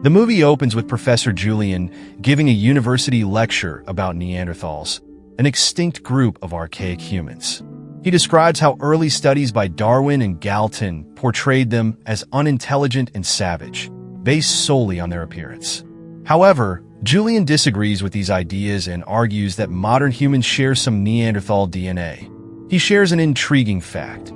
The movie opens with Professor Julian giving a university lecture about Neanderthals, an extinct group of archaic humans. He describes how early studies by Darwin and Galton portrayed them as unintelligent and savage, based solely on their appearance. However, Julian disagrees with these ideas and argues that modern humans share some Neanderthal DNA. He shares an intriguing fact.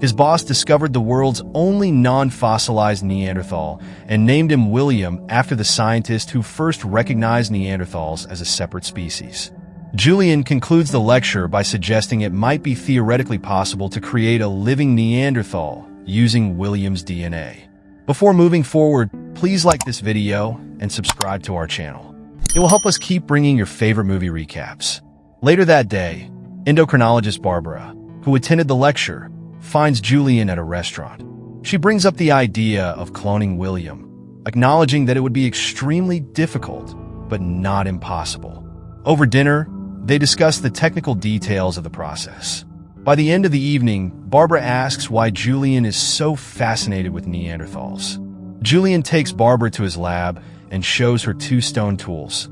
His boss discovered the world's only non-fossilized Neanderthal and named him William after the scientist who first recognized Neanderthals as a separate species. Julian concludes the lecture by suggesting it might be theoretically possible to create a living Neanderthal using William's DNA. Before moving forward, please like this video and subscribe to our channel. It will help us keep bringing your favorite movie recaps. Later that day, endocrinologist Barbara, who attended the lecture, finds Julian at a restaurant. She brings up the idea of cloning William, acknowledging that it would be extremely difficult, but not impossible. Over dinner, they discuss the technical details of the process. By the end of the evening, Barbara asks why Julian is so fascinated with Neanderthals. Julian takes Barbara to his lab and shows her two stone tools,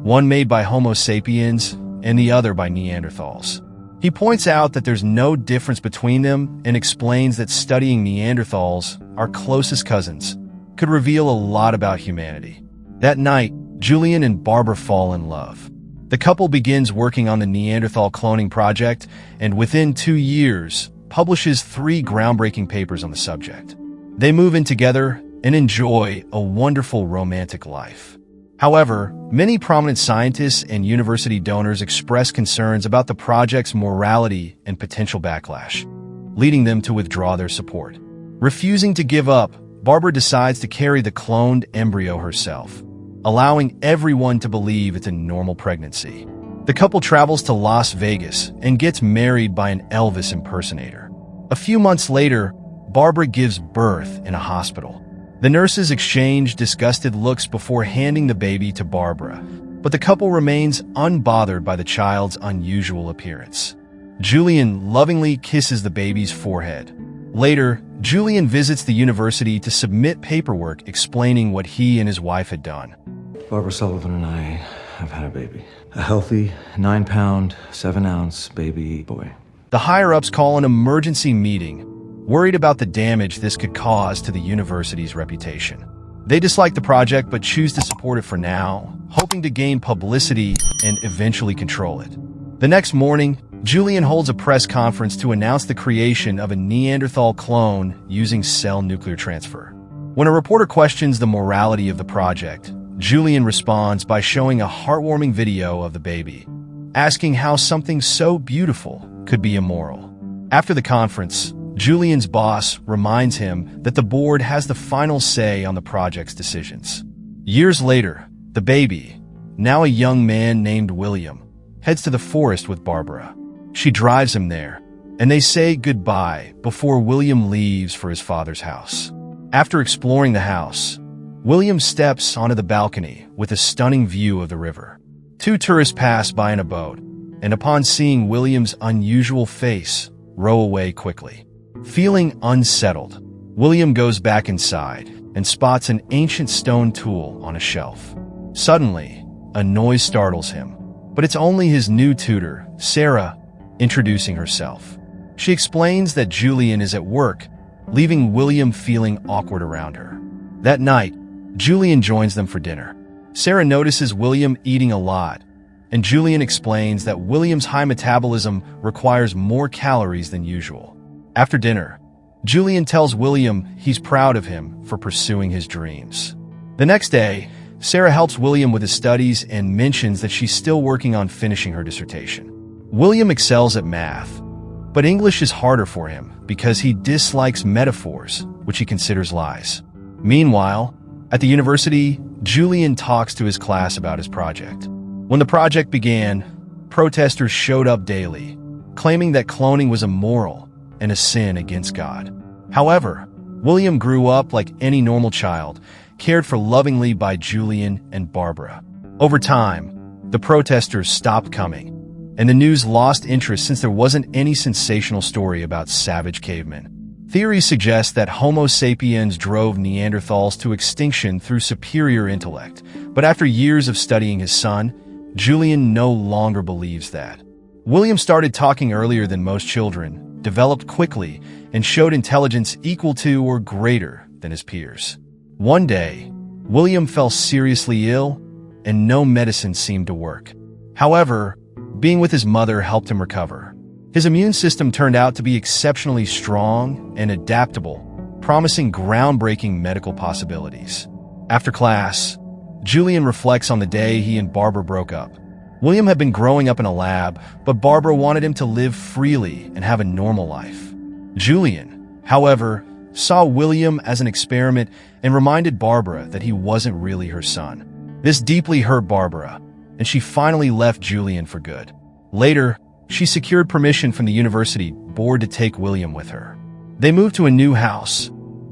one made by Homo sapiens and the other by Neanderthals. He points out that there's no difference between them and explains that studying Neanderthals, our closest cousins, could reveal a lot about humanity. That night, Julian and Barbara fall in love. The couple begins working on the Neanderthal cloning project and within 2 years, publishes 3 groundbreaking papers on the subject. They move in together and enjoy a wonderful romantic life. However, many prominent scientists and university donors express concerns about the project's morality and potential backlash, leading them to withdraw their support. Refusing to give up, Barbara decides to carry the cloned embryo herself, allowing everyone to believe it's a normal pregnancy. The couple travels to Las Vegas and gets married by an Elvis impersonator. A few months later, Barbara gives birth in a hospital. The nurses exchange disgusted looks before handing the baby to Barbara, but the couple remains unbothered by the child's unusual appearance. Julian lovingly kisses the baby's forehead. Later, Julian visits the university to submit paperwork explaining what he and his wife had done. Barbara Sullivan and I have had a baby. A healthy 9-pound, 7-ounce baby boy. The higher-ups call an emergency meeting, worried about the damage this could cause to the university's reputation. They dislike the project but choose to support it for now, hoping to gain publicity and eventually control it. The next morning, Julian holds a press conference to announce the creation of a Neanderthal clone using cell nuclear transfer. When a reporter questions the morality of the project, Julian responds by showing a heartwarming video of the baby, asking how something so beautiful could be immoral. After the conference, Julian's boss reminds him that the board has the final say on the project's decisions. Years later, the baby, now a young man named William, heads to the forest with Barbara. She drives him there, and they say goodbye before William leaves for his father's house. After exploring the house, William steps onto the balcony with a stunning view of the river. 2 tourists pass by in a boat, and upon seeing William's unusual face, row away quickly. Feeling unsettled, William goes back inside and spots an ancient stone tool on a shelf. Suddenly, a noise startles him, but it's only his new tutor, Sarah, introducing herself. She explains that Julian is at work, leaving William feeling awkward around her. That night, Julian joins them for dinner. Sarah notices William eating a lot, and Julian explains that William's high metabolism requires more calories than usual. After dinner, Julian tells William he's proud of him for pursuing his dreams. The next day, Sarah helps William with his studies and mentions that she's still working on finishing her dissertation. William excels at math, but English is harder for him because he dislikes metaphors, which he considers lies. Meanwhile, at the university, Julian talks to his class about his project. When the project began, protesters showed up daily, claiming that cloning was immoral and a sin against God. However, William grew up like any normal child, cared for lovingly by Julian and Barbara. Over time, the protesters stopped coming, and the news lost interest since there wasn't any sensational story about savage cavemen. Theories suggest that Homo sapiens drove Neanderthals to extinction through superior intellect, but after years of studying his son, Julian no longer believes that. William started talking earlier than most children, developed quickly, and showed intelligence equal to or greater than his peers. One day, William fell seriously ill, and no medicine seemed to work. However, being with his mother helped him recover. His immune system turned out to be exceptionally strong and adaptable, promising groundbreaking medical possibilities. After class, Julian reflects on the day he and Barbara broke up. William had been growing up in a lab, but Barbara wanted him to live freely and have a normal life. Julian, however, saw William as an experiment and reminded Barbara that he wasn't really her son. This deeply hurt Barbara, and she finally left Julian for good. Later, she secured permission from the university board to take William with her. They moved to a new house,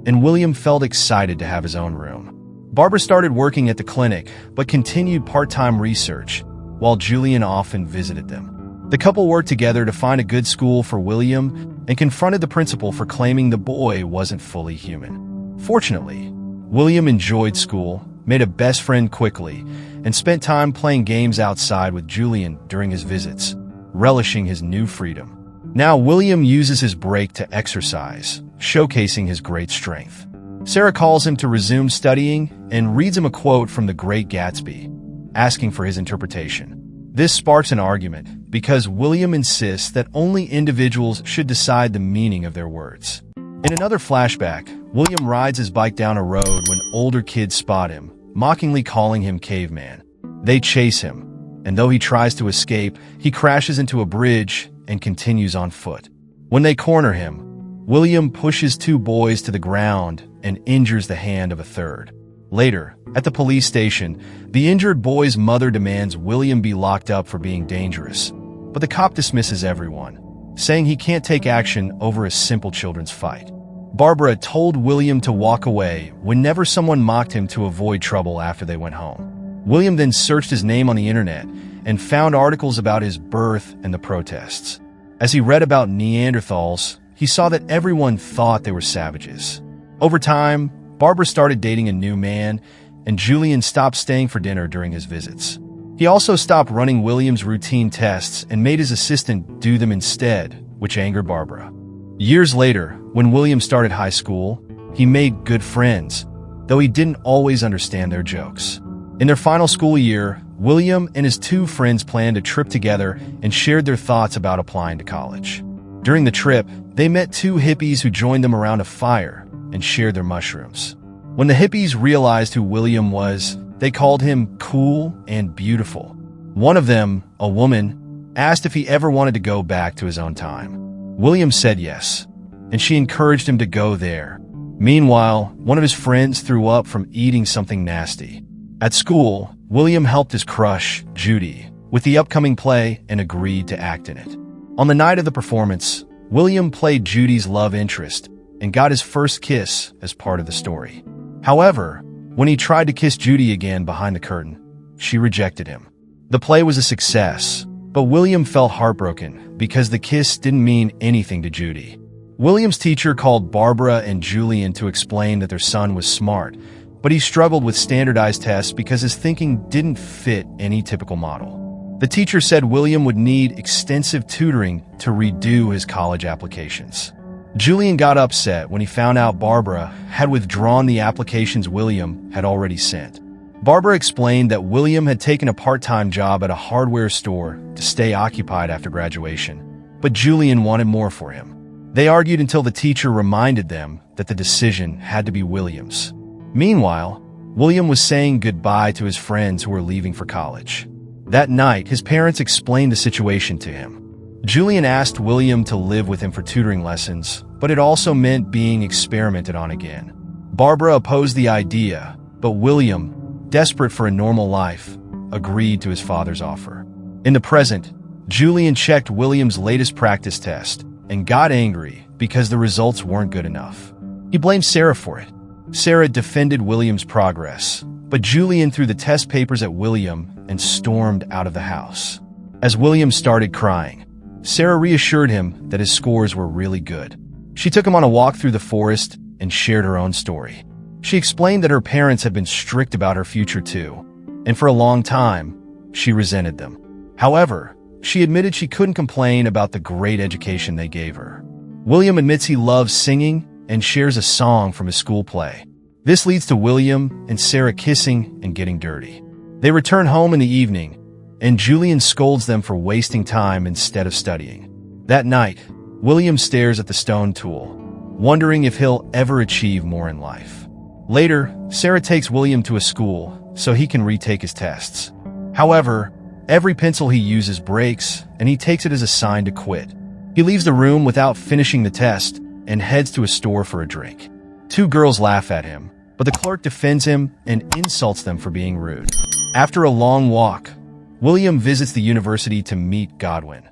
and William felt excited to have his own room. Barbara started working at the clinic, but continued part-time research, while Julian often visited them. The couple worked together to find a good school for William and confronted the principal for claiming the boy wasn't fully human. Fortunately, William enjoyed school, made a best friend quickly, and spent time playing games outside with Julian during his visits, relishing his new freedom. Now William uses his break to exercise, showcasing his great strength. Sarah calls him to resume studying and reads him a quote from The Great Gatsby, asking for his interpretation. This sparks an argument because William insists that only individuals should decide the meaning of their words. In another flashback, William rides his bike down a road when older kids spot him, mockingly calling him caveman. They chase him, and though he tries to escape, he crashes into a bridge and continues on foot. When they corner him, William pushes two boys to the ground and injures the hand of a third. Later, at the police station, the injured boy's mother demands William be locked up for being dangerous, but the cop dismisses everyone, saying he can't take action over a simple children's fight. Barbara told William to walk away whenever someone mocked him to avoid trouble after they went home. William then searched his name on the internet and found articles about his birth and the protests. As he read about Neanderthals, he saw that everyone thought they were savages. Over time, Barbara started dating a new man, and Julian stopped staying for dinner during his visits. He also stopped running William's routine tests and made his assistant do them instead, which angered Barbara. Years later, when William started high school, he made good friends, though he didn't always understand their jokes. In their final school year, William and his two friends planned a trip together and shared their thoughts about applying to college. During the trip, they met two hippies who joined them around a fire and shared their mushrooms. When the hippies realized who William was, they called him cool and beautiful. One of them, a woman, asked if he ever wanted to go back to his own time. William said yes, and she encouraged him to go there. Meanwhile, one of his friends threw up from eating something nasty. At school, William helped his crush, Judy, with the upcoming play and agreed to act in it. On the night of the performance, William played Judy's love interest and got his first kiss as part of the story. However, when he tried to kiss Judy again behind the curtain, she rejected him. The play was a success, but William felt heartbroken because the kiss didn't mean anything to Judy. William's teacher called Barbara and Julian to explain that their son was smart, but he struggled with standardized tests because his thinking didn't fit any typical model. The teacher said William would need extensive tutoring to redo his college applications. Julian got upset when he found out Barbara had withdrawn the applications William had already sent. Barbara explained that William had taken a part-time job at a hardware store to stay occupied after graduation, but Julian wanted more for him. They argued until the teacher reminded them that the decision had to be William's. Meanwhile, William was saying goodbye to his friends who were leaving for college. That night, his parents explained the situation to him. Julian asked William to live with him for tutoring lessons, but it also meant being experimented on again. Barbara opposed the idea, but William, desperate for a normal life, agreed to his father's offer. In the present, Julian checked William's latest practice test and got angry because the results weren't good enough. He blamed Sarah for it. Sarah defended William's progress, but Julian threw the test papers at William and stormed out of the house. As William started crying, Sarah reassured him that his scores were really good. She took him on a walk through the forest and shared her own story. She explained that her parents had been strict about her future too, and for a long time, she resented them. However, she admitted she couldn't complain about the great education they gave her. William admits he loves singing and shares a song from his school play. This leads to William and Sarah kissing and getting dirty. They return home in the evening, and Julian scolds them for wasting time instead of studying. That night, William stares at the stone tool, wondering if he'll ever achieve more in life. Later, Sarah takes William to a school so he can retake his tests. However, every pencil he uses breaks, and he takes it as a sign to quit. He leaves the room without finishing the test and heads to a store for a drink. Two girls laugh at him, but the clerk defends him and insults them for being rude. After a long walk, William visits the university to meet Godwin,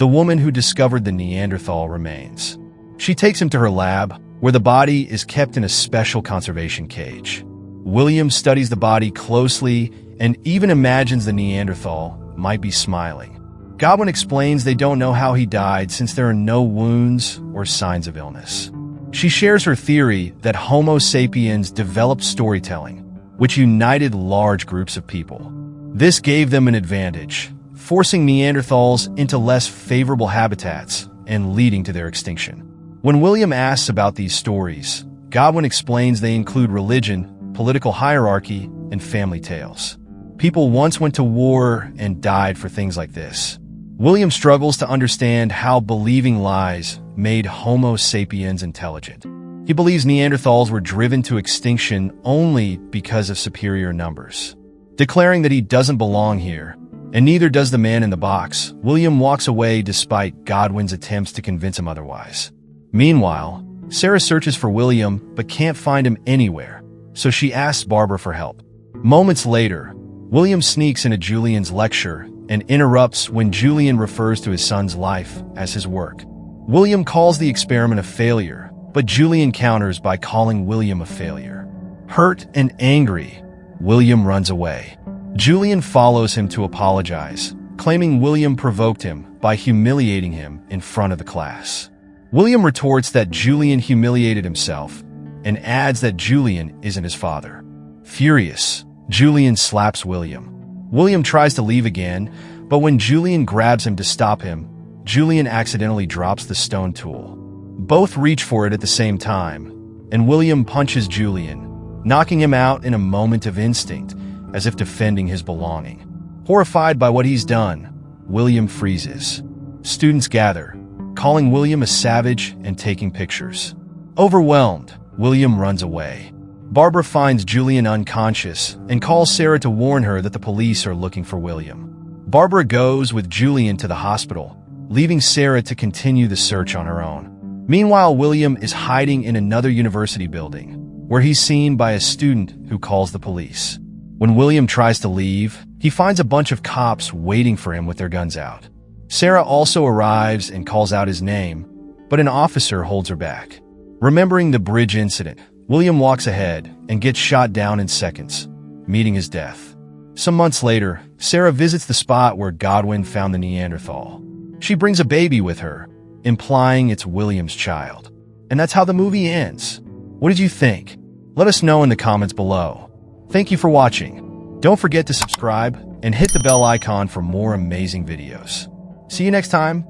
the woman who discovered the Neanderthal remains. She takes him to her lab, where the body is kept in a special conservation cage. William studies the body closely and even imagines the Neanderthal might be smiling. Godwin explains they don't know how he died since there are no wounds or signs of illness. She shares her theory that Homo sapiens developed storytelling, which united large groups of people. This gave them an advantage, forcing Neanderthals into less favorable habitats and leading to their extinction. When William asks about these stories, Godwin explains they include religion, political hierarchy, and family tales. People once went to war and died for things like this. William struggles to understand how believing lies made Homo sapiens intelligent. He believes Neanderthals were driven to extinction only because of superior numbers. Declaring that he doesn't belong here, and neither does the man in the box, William walks away despite Godwin's attempts to convince him otherwise. Meanwhile, Sarah searches for William but can't find him anywhere, so she asks Barbara for help. Moments later, William sneaks into Julian's lecture and interrupts when Julian refers to his son's life as his work. William calls the experiment a failure, but Julian counters by calling William a failure. Hurt and angry, William runs away. Julian follows him to apologize, claiming William provoked him by humiliating him in front of the class. William retorts that Julian humiliated himself and adds that Julian isn't his father. Furious, Julian slaps William. William tries to leave again, but when Julian grabs him to stop him, Julian accidentally drops the stone tool. Both reach for it at the same time, and William punches Julian, knocking him out in a moment of instinct, as if defending his belonging. Horrified by what he's done, William freezes. Students gather, calling William a savage and taking pictures. Overwhelmed, William runs away. Barbara finds Julian unconscious and calls Sarah to warn her that the police are looking for William. Barbara goes with Julian to the hospital, leaving Sarah to continue the search on her own. Meanwhile, William is hiding in another university building, where he's seen by a student who calls the police. When William tries to leave, he finds a bunch of cops waiting for him with their guns out. Sarah also arrives and calls out his name, but an officer holds her back. Remembering the bridge incident, William walks ahead and gets shot down in seconds, meeting his death. Some months later, Sarah visits the spot where Godwin found the Neanderthal. She brings a baby with her, implying it's William's child. And that's how the movie ends. What did you think? Let us know in the comments below. Thank you for watching. Don't forget to subscribe and hit the bell icon for more amazing videos. See you next time.